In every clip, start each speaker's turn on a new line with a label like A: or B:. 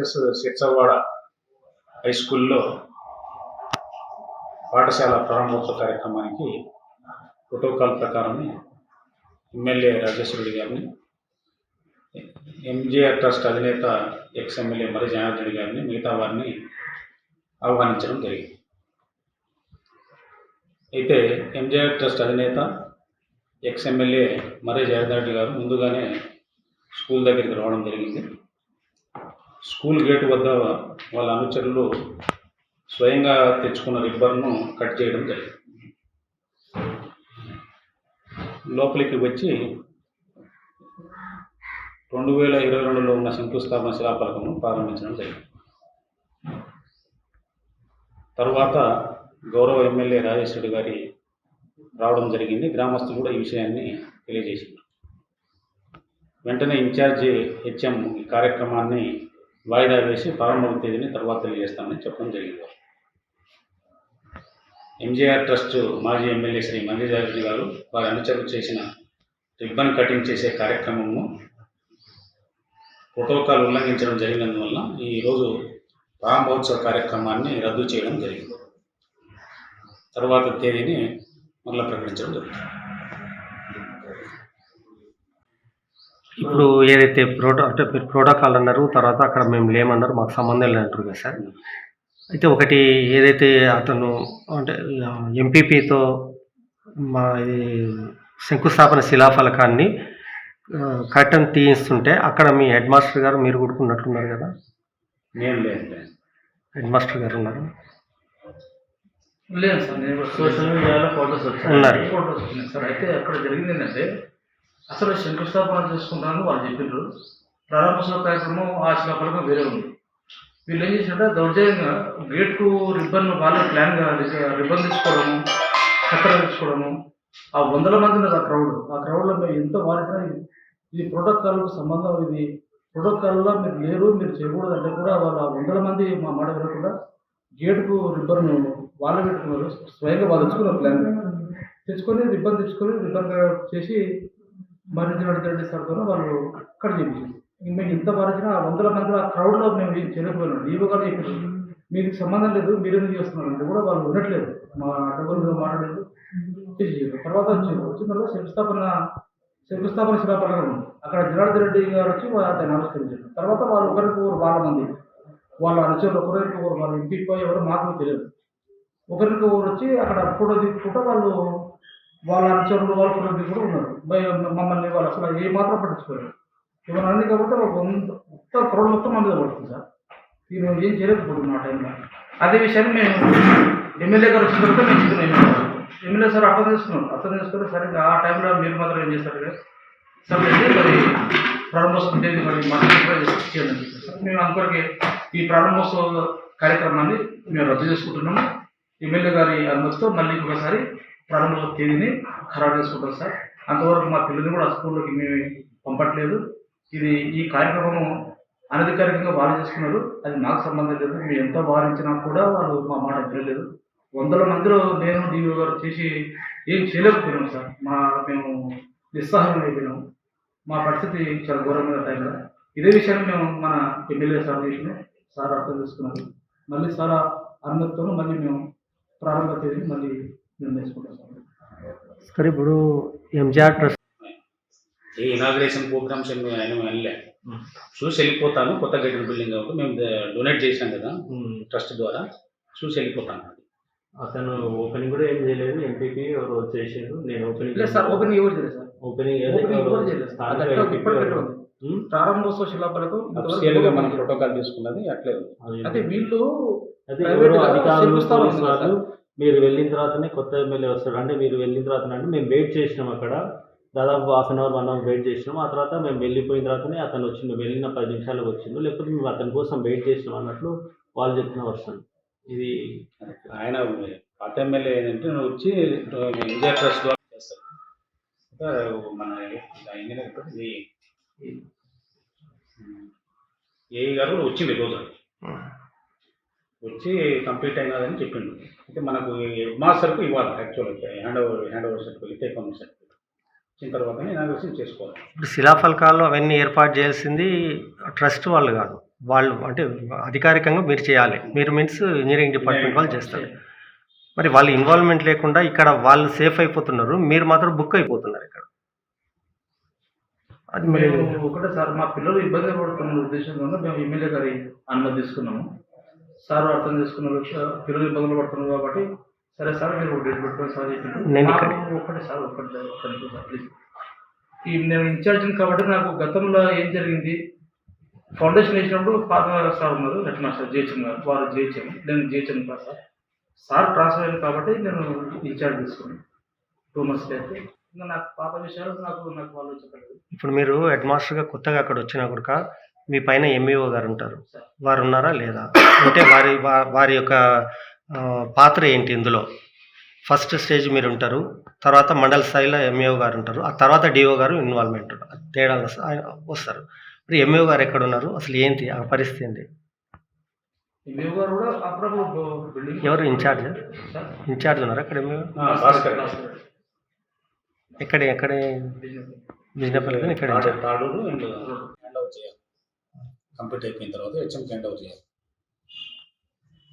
A: NSS సిర్సవ్వాడ high స్కూల్లో పాఠశాల ప్రారంభోత్సవ కార్యక్రమానికి ప్రోటోకాల్ ప్రకారం ఎమ్మెల్యే రాజేశ్వరి గారిని, ఎంజీఆర్ ట్రస్ట్ అధినేత ఎక్స్ ఎమ్మెల్యే మర్రి జనార్దన్ గారిని, మిగతా వారిని ఆహ్వానించడం జరిగింది. అయితే ఎంజీఆర్ ట్రస్ట్ అధినేత ఎక్స్ ఎమ్మెల్యే మర్రి జనార్దన్ గారు ముందుగానే స్కూల్ దగ్గరికి రావడం జరిగింది. స్కూల్ గేటు వద్ద వాళ్ళ అనుచరులు స్వయంగా తెచ్చుకున్న రిబ్బర్ను కట్ చేయడం జరిగింది. లోపలికి వచ్చి 2022లో ఉన్న శంకుస్థాపన శిలాఫలకము ప్రారంభించడం జరిగింది. తరువాత గౌరవ ఎమ్మెల్యే రాజేశ్వరి గారి రావడం జరిగింది. గ్రామస్తులు కూడా ఈ విషయాన్ని తెలియజేశారు. వెంటనే ఇన్ఛార్జి హెచ్ఎం ఈ కార్యక్రమాన్ని వాయిదా వేసి ప్రారంభ తేదీని తర్వాత తెలియజేస్తామని చెప్పడం జరిగింది. ఎంజీఆర్ ట్రస్ట్ మాజీ ఎమ్మెల్యే శ్రీ మర్రి జనార్దన్ గారు వారి అనుచరులు చేసిన రిబ్బన్ కటింగ్ చేసే కార్యక్రమము ప్రోటోకాల్ ఉల్లంఘించడం జరిగినందువల్ల ఈరోజు ప్రారంభోత్సవ కార్యక్రమాన్ని రద్దు చేయడం జరిగింది. తర్వాత తేదీని మరలా ప్రకటించడం జరుగుతుంది.
B: ఇప్పుడు ఏదైతే మీరు ప్రోటోకాల్ అన్నారు, తర్వాత అక్కడ మేము లేమన్నారు, మాకు సంబంధం లేదంటారు కదా సార్. అయితే ఒకటి ఏదైతే అతను అంటే ఎంపీపీతో మా ఇది శంకుస్థాపన శిలాఫలకాన్ని కర్టన్ తీయిస్తుంటే అక్కడ మీ హెడ్ మాస్టర్ గారు మీరు కూడుకున్నట్లున్నారు కదా?
A: నేను లేదు,
B: హెడ్ మాస్టర్ గారు ఉన్నారు?
C: లేదు సార్, నేను సోషల్ మీడియాలో ఫోటోస్ వచ్చినాయి సార్. అయితే అక్కడ జరిగింది ఏంటంటే, అసలు శంకుస్థాపన చేసుకుంటానని వాళ్ళు చెప్పిండ్రు. ప్రారంభోత్సవ కార్యక్రమం ఆ శిలాఫలకం వేరే ఉంది. వీళ్ళు ఏం చేసినట్టే దౌర్జన్యంగా గేట్కు రిబ్బన్ వాళ్ళే ప్లాన్గా రిబ్బన్ తీసుకోవడము, కత్తెర తీసుకోవడము, ఆ వందల మంది ఉన్నది ఆ క్రౌడ్లో మేము ఎంత వాడినా ఇది ప్రోటోకాల్కు సంబంధం, ఇది ప్రోటోకాల్లో మీరు లేరు, మీరు చేయకూడదు అంటే కూడా వాళ్ళు ఆ వందల మంది మా మాట వినకుండా గేటుకు రిబ్బన్ వాళ్ళే పెట్టుకున్నారు. స్వయంగా వాళ్ళు తెచ్చుకున్నారు, ప్లాన్ తెచ్చుకొని రిబ్బన్ చేసి మరింత సార్తో వాళ్ళు అక్కడ చేయించారు. మేము ఇంత మరించిన ఆ వందల మంది ఆ క్రౌడ్లో మేము చేయలేకపోయినాం. డీవో గారు చెప్పారు మీకు సంబంధం లేదు, మీరు ఎందుకు చేస్తున్నారు అంటే కూడా వాళ్ళు వినట్లేదు, మా అడ్డగోలు మీద మాట్లాడలేదు, చేసేసారు. తర్వాత వచ్చిన తర్వాత శంకుస్థాపన శిలాఫలకం ఉంది. అక్కడ జనార్దన్ రెడ్డి గారు వచ్చి దాన్ని ఆవిష్కరించారు. తర్వాత వాళ్ళు ఒకరికొకరు వాళ్ళ మంది వాళ్ళ అనుచరులు ఒకరికొకరు వాళ్ళు ఇంటికి పోయి ఎవరు మాకు తెలియదు. ఒకరికొకరు వచ్చి అక్కడ ఫోటో దిగుకుంటూ వాళ్ళ అనుచరులు వాళ్ళ ఫోటో దిగుకుంటూ ఉన్నారు. మమ్మల్ని వాళ్ళు అసలు ఏ మాత్రం పట్టించుకోలేదు. ఇవన్నీ అన్ని కాబట్టి మొత్తం క్రౌడ్ మొత్తం మన మీద పడుతుంది సార్. నేను ఏం చేయలేకపోతున్నాను ఆ టైంలో. అదే విషయాన్ని మేము ఎమ్మెల్యే గారు వచ్చిన తర్వాత మేము చెప్తున్నాం. ఎమ్మెల్యే సార్ అర్థం చేసుకుని సరే ఆ టైంలో మీరు మాత్రం ఏం చేస్తారు కదా సార్ అయితే మరి ప్రారంభోత్సవం తేదీ మరి మాకు చేయాలని సార్. మేము అందుకొరకే ఈ ప్రారంభోత్సవ కార్యక్రమాన్ని మేము రద్దు చేసుకుంటున్నాము. ఎమ్మెల్యే గారి అనుమతితో మళ్ళీ ఒకసారి ప్రారంభోత్సవ తేదీని ఖరారు చేసుకుంటాం సార్. అంతవరకు మా పిల్లల్ని కూడా స్కూల్లోకి మేము పంపట్లేదు. ఈ కార్యక్రమం అనధికారికంగా వాళ్ళు చేసుకున్నారు, అది నాకు సంబంధం లేదు. మేము ఎంత వారించినా కూడా వాళ్ళు మా మాట వినలేదు. వందల మందిలో నేను డీఓ గారు చేసి ఏం చేయలేకపోయినాం సార్. మేము నిస్సహాయం అయిపోయినాము. మా పరిస్థితి చాలా ఘోరమైన టైంలో ఇదే విషయాన్ని మేము మన ఎమ్మెల్యే సార్ చేసినాం. సార్ అర్థం చేసుకున్నారు. మళ్ళీ సార్ అనుమతితో మళ్ళీ మేము ప్రారంభ తేదీని మళ్ళీ నిర్ణయించుకుంటాం
B: సార్. ఇప్పుడు ఎంజీఆర్ ట్రస్ట్
A: ఈ ఇనాగ్రేషన్ ప్రోగ్రామ్స్ ఆయన వెళ్ళలే, చూసి వెళ్ళిపోతాను. కొత్త గేటెడ్ బిల్డింగ్ కాబట్టి మేము డొనేట్ చేసాం కదా ట్రస్ట్ ద్వారా, చూసి వెళ్ళిపోతాను.
D: అతను ఓపెనింగ్ కూడా ఏం చేయలేదు, ఎంపీపీ ఎవరు వచ్చేసారు. నేను ఓపెనింగ్
C: ఓపెనింగ్ ఎవరు చేయలేదు సార్. ప్రారంభోత్సవ శిలాఫలకం
A: మనం ప్రోటోకాల్ తీసుకున్నది అట్లేదు.
C: అయితే వీళ్ళు
D: అధికారులు మీరు వెళ్ళిన తర్వాతనే కొత్త ఎమ్మెల్యే వస్తాడు అంటే మీరు వెళ్ళిన తర్వాత అంటే మేము వెయిట్ చేసినాం. అక్కడ దాదాపు 1/2 అవర్ 1 అవర్ వెయిట్ చేసినాం. ఆ తర్వాత మేము వెళ్ళిపోయిన తర్వాతనే అతను వచ్చిండు. వెళ్ళిన 10 నిమిషాలకు వచ్చిండు, లేకపోతే మేము అతని కోసం వెయిట్ చేసినాం అన్నట్లు వాళ్ళు చెప్తున్న వర్షన్. ఇది
A: ఆయన పాత ఎమ్మెల్యే ఏంటంటే నువ్వు వచ్చి ఎంజీఆర్ ట్రస్ట్ ద్వారా చేస్తారు. మన ఏఈ గారు వచ్చింది రోజు వచ్చి కంప్లీట్ అయిన కాదని చెప్పిండు. అయితే మనకు హెడ్ మాస్టర్కు ఇవ్వాలి యాక్చువల్గా hand over certificate, take certificate వచ్చిన తర్వాతనే ఇనాగ్రేషన్ చేసుకోవాలి.
B: ఇప్పుడు శిలాఫలకాలు అవన్నీ ఏర్పాటు చేయాల్సింది ట్రస్ట్ వాళ్ళు కాదు. వాళ్ళు అంటే అధికారికంగా మీరు చేయాలి. మీరు మీన్స్ ఇంజనీరింగ్ డిపార్ట్మెంట్ వాళ్ళు చేస్తారు. మరి వాళ్ళ ఇన్వాల్వ్మెంట్ లేకుండా ఇక్కడ వాళ్ళు సేఫ్ అయిపోతున్నారు, మీరు మాత్రం బుక్ అయిపోతున్నారు ఇక్కడ. అది మరి
C: మేము ఒకటే సార్ మా పిల్లలు ఇబ్బంది పడుతున్న ఉద్దేశంలో మేము ఎమ్మెల్యే గారి అనుమతి తీసుకున్నాము. సార్ అర్థం చేసుకున్నారు, పిల్లలు ఇబ్బందులు పడుతున్నారు కాబట్టి సరే సార్ మీరు డేట్ పెట్టుకొని సార్
B: నేను
C: చెప్పారు. ఒకటే సార్ ఒక్కటి సార్ ప్లీజ్. నేను ఇన్ఛార్జిని కాబట్టి నాకు గతంలో ఏం జరిగింది, ఫౌండేషన్ వేసినప్పుడు పాత సార్ ఉన్నారు హెడ్ మాస్టర్ జిహెచ్ఎం గారు, వారు జిహెచ్ఎం, నేను జిహెచ్ఎం కాదు సార్. సార్ ట్రాన్స్ఫర్ అయింది కాబట్టి నేను ఇన్ఛార్జ్ తీసుకున్నాను 2 months అయితే. ఇంకా నాకు పాత విషయాలు నాకు వాళ్ళు చెప్పలేదు.
B: ఇప్పుడు మీరు హెడ్ మాస్టర్గా కొత్తగా అక్కడ వచ్చినా కూడా మీ పైన ఎంఈఓ గారు ఉంటారు, వారు ఉన్నారా లేదా? అంటే వారి యొక్క పాత్ర ఏంటి ఇందులో? ఫస్ట్ స్టేజ్ మీరు ఉంటారు, తర్వాత మండల స్థాయిలో ఎంఈఓ గారు ఉంటారు, ఆ తర్వాత డిఓ గారు ఇన్వాల్వ్మెంట్ తేడా ఆయన వస్తారు. మరి ఎంఈఓ గారు ఎక్కడ ఉన్నారు, అసలు ఏంటి ఆ పరిస్థితి ఏంటి?
C: ఎంఈఓ గారు కూడా అప్పుడప్పుడు బిల్డింగ్
B: ఎవరు ఇన్ఛార్జ్
C: సార్
B: ఇన్ఛార్జ్ ఉన్నారు అక్కడ ఎంఈఓ?
A: భాస్కర్
B: ఎక్కడ బిజినపల్లి ఇక్కడ incharge.
A: Taduru and hand over చేయాలి. కంప్లీట్ అయిపోయిన తర్వాత హెచ్ఎంకి హ్యాండ్ ఓవర్ చేయాలి.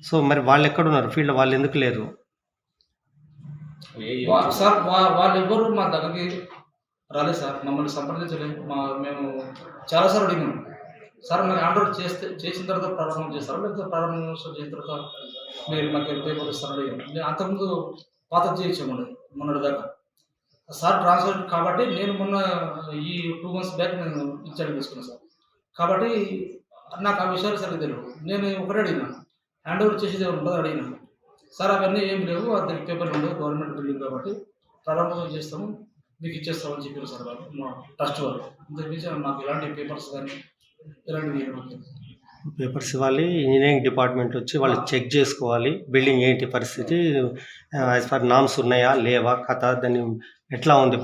B: సో మరి వాళ్ళు ఎక్కడ ఉన్నారు ఫీల్డ్, వాళ్ళు ఎందుకు లేరు?
C: సార్ వాళ్ళు ఎవ్వరు మా దగ్గరికి రాలేదు సార్, మమ్మల్ని సంప్రదించలేదు. మేము చాలాసార్లు అడిగాము సార్, నాకు ఆర్డర్ చేసిన తర్వాత ప్రారంభం చేస్తారు, లేకపోతే ప్రారంభం చేసిన తర్వాత మీరు మాకు పేపర్ ఇస్తారని అడిగాను. నేను అంతకుముందు పాత చేయించాము మొన్నటి దాకా. సార్ ట్రాన్స్ఫర్ కాబట్టి నేను మొన్న ఈ 2 months బ్యాక్ నేను ఇన్ఛార్జ్ తీసుకున్నాను సార్. కాబట్టి నాకు ఆ విషయాలు సరిగ్గా తెలియదు. నేను ఒకటే అడిగినా, హ్యాండ్ ఓవర్ చేసేది ఉంటుందో అడిగినా. సార్ అవన్నీ ఏం లేవు, అది పేపర్లు ఉండవు, గవర్నమెంట్ బిల్డింగ్ కాబట్టి ప్రారంభం చేస్తాము, మీకు ఇచ్చేస్తామని చెప్పారు సార్ వాళ్ళు, మా ట్రస్ట్ వాళ్ళు. ఇంతకుమించి మాకు ఎలాంటి పేపర్స్ కానీ ఎలాంటివి
B: పేపర్స్ ఇవ్వాలి, ఇంజనీరింగ్ డిపార్ట్మెంట్ వచ్చి వాళ్ళు చెక్ చేసుకోవాలి బిల్డింగ్ ఏంటి పరిస్థితి, యాజ్ పర్ నామ్స్ ఉన్నాయా లేవా, కథ దాన్ని ఎట్లా ఉంది.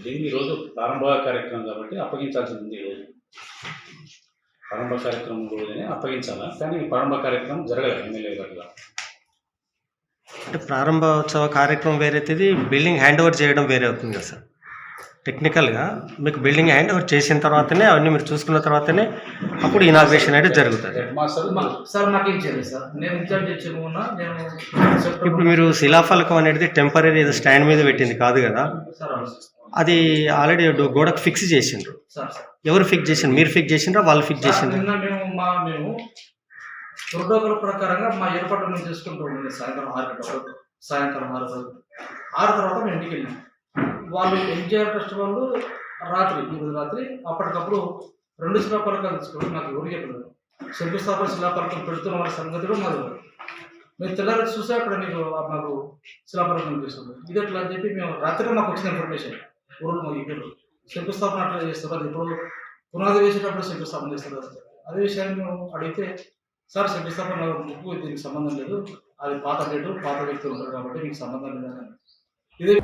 A: దీన్ని ఈరోజు ప్రారంభ కార్యక్రమం కాబట్టి అప్పగించాల్సింది ఉంది. ఈరోజు ప్రారంభ కార్యక్రమం రోజునే అప్పగించాలా, కానీ ప్రారంభ కార్యక్రమం జరగలేదు ఎమ్మెల్యే గారిగా.
B: అంటే ప్రారంభోత్సవ కార్యక్రమం వేరైతుంది, బిల్డింగ్ హ్యాండ్ ఓవర్ చేయడం వేరే అవుతుంది కదా సార్. టెక్నికల్గా మీకు బిల్డింగ్ హ్యాండ్ ఓవర్ చేసిన తర్వాతనే అవన్నీ మీరు చూసుకున్న తర్వాతనే అప్పుడు ఇనాగ్రేషన్ అయితే జరుగుతుంది.
A: హెడ్ మాస్టర్
C: సార్ నాకు ఏం చేయలేదు సార్, నేను ఇన్ఛార్జ్ ఇచ్చాను. నేను
B: ఇప్పుడు మీరు శిలాఫలకం అనేది టెంపరీ ఏదో స్టాండ్ మీద పెట్టింది కాదు కదా,
C: సార్
B: అది ఆల్రెడీ గోడకు ఫిక్స్ చేసిండ్రు.
C: సార్
B: ఎవరు ఫిక్స్ చేసిండ్రు, మీరు ఫిక్స్ చేసిండ్రా వాళ్ళు ఫిక్స్ చేసిండ్రు?
C: నిన్న మేము ప్రోటోకాల్ ప్రకారంగా మా ఏర్పాట్లు మేము చేసుకుంటూ ఉండే సాయంకాలం 6 గంటలకు, సాయంకాలం 6 వరకు. 6 తర్వాత మేము ఇంటికి వెళ్ళాం. వాళ్ళు ఎన్జిఆర్ ట్రస్ట్ వాళ్ళు ఈరోజు రాత్రి అప్పటికప్పుడు 2 శిలాఫలకాలు తీసుకోవడం నాకు ఎవరు చెప్పలేదు. శంకుస్థాపన శిలాఫలకం పెడుతున్న వాళ్ళ సంగతి కూడా మాది. మేము తెల్లారి చూస్తే అక్కడ మీకు మాకు శిలాఫలకం చేస్తుంది. ఇది ఎట్లా అని చెప్పి మేము రాత్రి మాకు వచ్చిన ఇన్ఫర్మేషన్ ఊరు మాకు ఇప్పుడు శంకుస్థాపన అట్లా చేస్తారు, అది ఇప్పుడు పునాది వేసేటప్పుడు శంకుస్థాపన చేస్తారు. అదే విషయాన్ని మేము అడిగితే సార్ శంకుస్థాపన ముక్కు దీనికి సంబంధం లేదు, అది పాత డేటు, పాత వ్యక్తులు ఉంటారు కాబట్టి మీకు సంబంధం లేదని. ఇదే